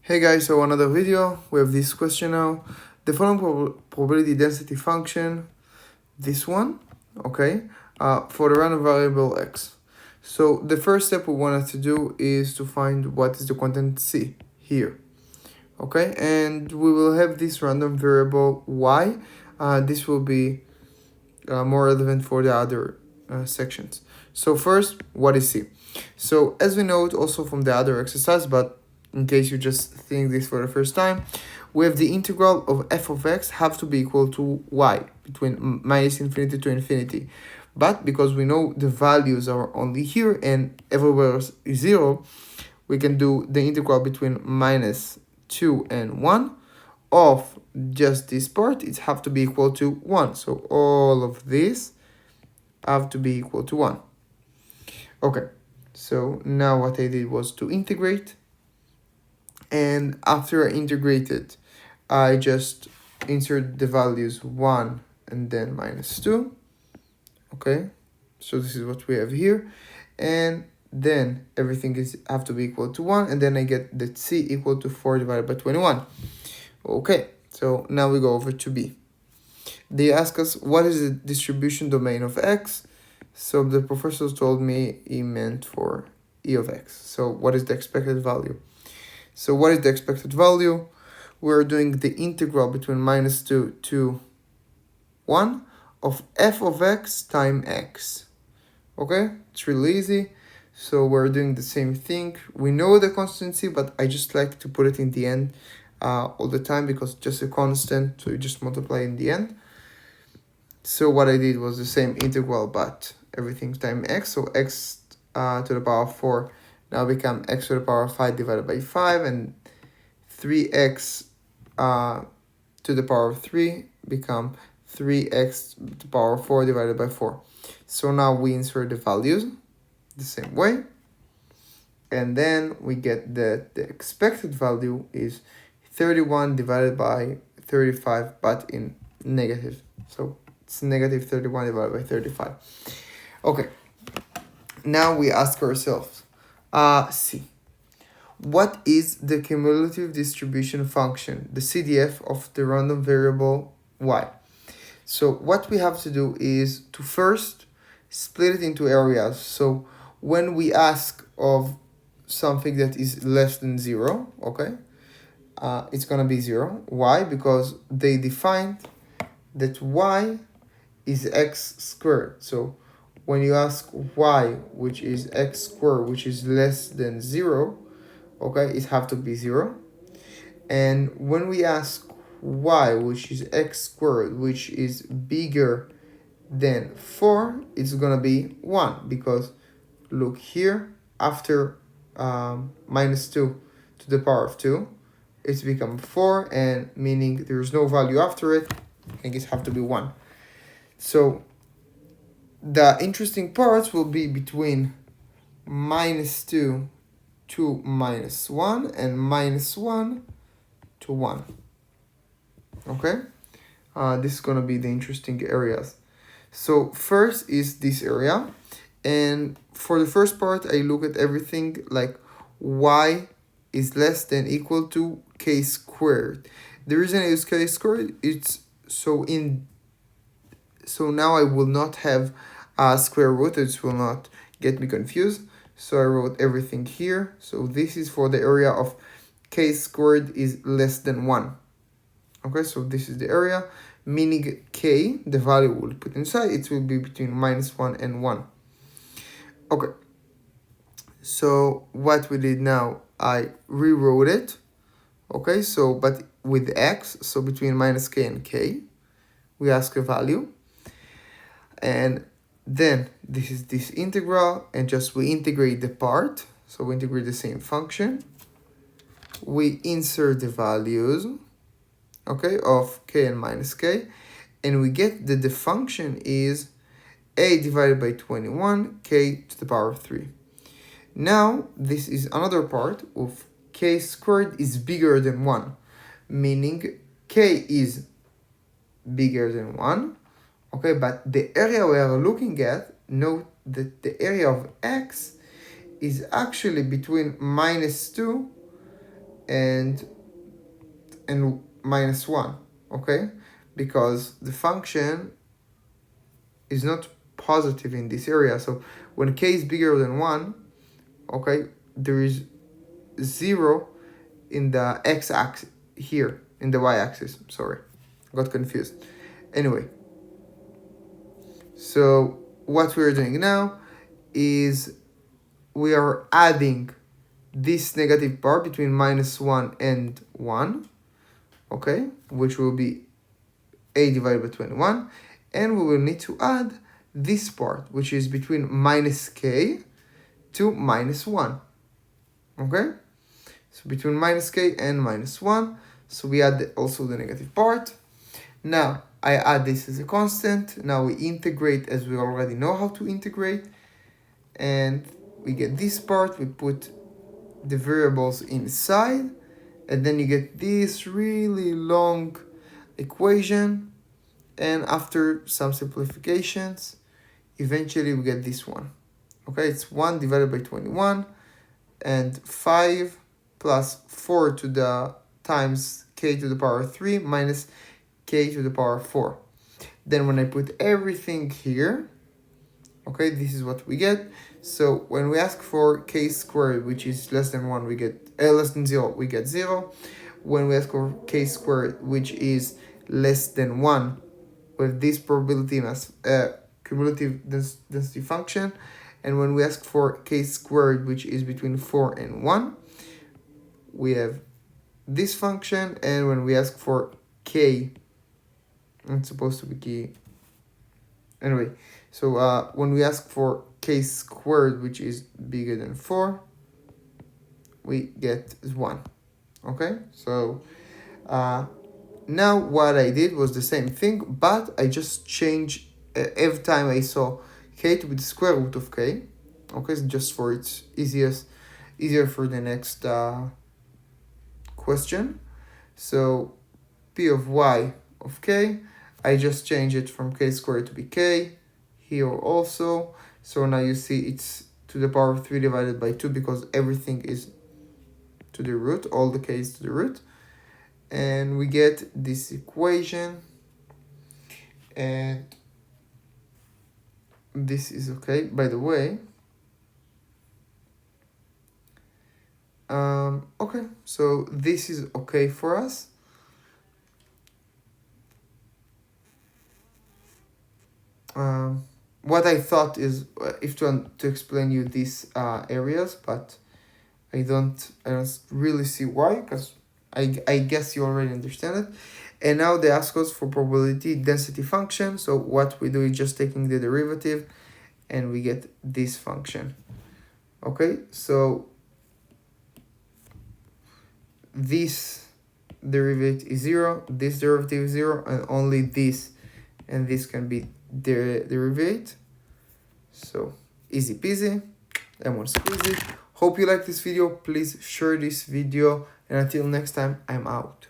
Hey guys, so another video. We have this question now. The following probability density function, this one, okay, for the random variable x. So the first step we wanted to do is to find what is the quantity c here, okay, and we will have this random variable y. This will be more relevant for the other sections. So first, what is c? So as we know it also from the other exercise, but in case you just think this for the first time, we have the integral of f of x have to be equal to y between minus infinity to infinity. But because we know the values are only here and everywhere is 0, we can do the integral between minus 2 and 1 of just this part. It have to be equal to 1. So all of this have to be equal to 1. Okay, so now what I did was to integrate. And after I integrated, I just insert the values 1 and then minus 2. Okay, so this is what we have here. And then everything is have to be equal to 1. And then I get that c equal to 4 divided by 21. Okay, so now we go over to b. They ask us what is the distribution domain of x. So the professor told me he meant for e of x. So what is the expected value? So what is the expected value? We're doing the integral between minus 2 to 1 of f of x times x. Okay, it's really easy. So we're doing the same thing. We know the constancy, but I just like to put it in the end all the time because it's just a constant, so you just multiply in the end. So what I did was the same integral, but everything times x. So x to the power of 4 now become x to the power of 5 divided by 5, and 3x to the power of 3 become 3x to the power of 4 divided by 4. So now we insert the values the same way. And then we get that the expected value is 31 divided by 35, but in negative. So it's negative 31 divided by 35. Okay. Now we ask ourselves, C. What is the cumulative distribution function, the CDF of the random variable y? So what we have to do is to first split it into areas. So when we ask of something that is less than 0, okay, it's gonna be 0. Why? Because they defined that y is x squared. So when you ask y, which is x squared, which is less than 0, okay, it have to be 0. And when we ask y, which is x squared, which is bigger than 4, it's gonna be 1, because look here, after minus 2 to the power of 2, it's become 4, and meaning there's no value after it, and it have to be 1. So the interesting parts will be between minus 2 to minus 1 and minus 1 to 1. Okay? This is going to be the interesting areas. So first is this area. And for the first part, I look at everything like y is less than equal to k squared. The reason I use k squared, it's so now I will not have a square root. It will not get me confused. So I wrote everything here. So this is for the area of k squared is less than 1. Okay, so this is the area, meaning k, the value we'll put inside, it will be between minus 1 and 1. Okay, so what we did now, I rewrote it. Okay, so but with x, so between minus k and k, we ask a value. And then this is this integral, and just we integrate the part. So we integrate the same function. We insert the values, okay, of k and minus k, and we get that the function is a divided by 21, k to the power of 3. Now, this is another part of k squared is bigger than 1, meaning k is bigger than 1. Okay, but the area we are looking at, note that the area of x is actually between minus 2 and minus 1, okay? Because the function is not positive in this area. So when k is bigger than 1, okay, there is 0 in the x-axis here, in the y-axis. Sorry, got confused. Anyway, so what we're doing now is we are adding this negative part between minus 1 and 1, okay, which will be a divided by 21, and we will need to add this part, which is between minus k to minus 1, okay? So between minus k and minus 1, so we add also the negative part. Now, I add this as a constant. Now we integrate as we already know how to integrate. And we get this part, we put the variables inside, and then you get this really long equation. And after some simplifications, eventually we get this one. Okay, it's 1 divided by 21, and 5 plus 4 to the times k to the power 3 minus k to the power 4. Then when I put everything here, okay, this is what we get. So when we ask for k squared, which is less than 1, we get less than 0, we get 0. When we ask for k squared, which is less than 1, with this probability as cumulative density function. And when we ask for k squared, which is between 4 and 1, we have this function. And when we ask for k, it's supposed to be k. Anyway, so when we ask for k squared, which is bigger than 4, we get 1. Okay, so now what I did was the same thing, but I just changed every time I saw k to be the square root of k. Okay, so just for it's easier for the next question. So p of y of k, I just change it from k squared to be k here also. So now you see it's to the power of 3 divided by 2 because everything is to the root, all the k is to the root. And we get this equation, and this is okay. By the way, okay, so this is okay for us. What I thought is if to explain you these areas, but I don't really see why, because I guess you already understand it. And now they ask us for probability density function. So what we do is just taking the derivative and we get this function. Okay, so this derivative is 0, this derivative is 0, and only this and this can be derivate. So easy peasy, lemon squeezy. Hope you like this video. Please share this video, and until next time, I'm out.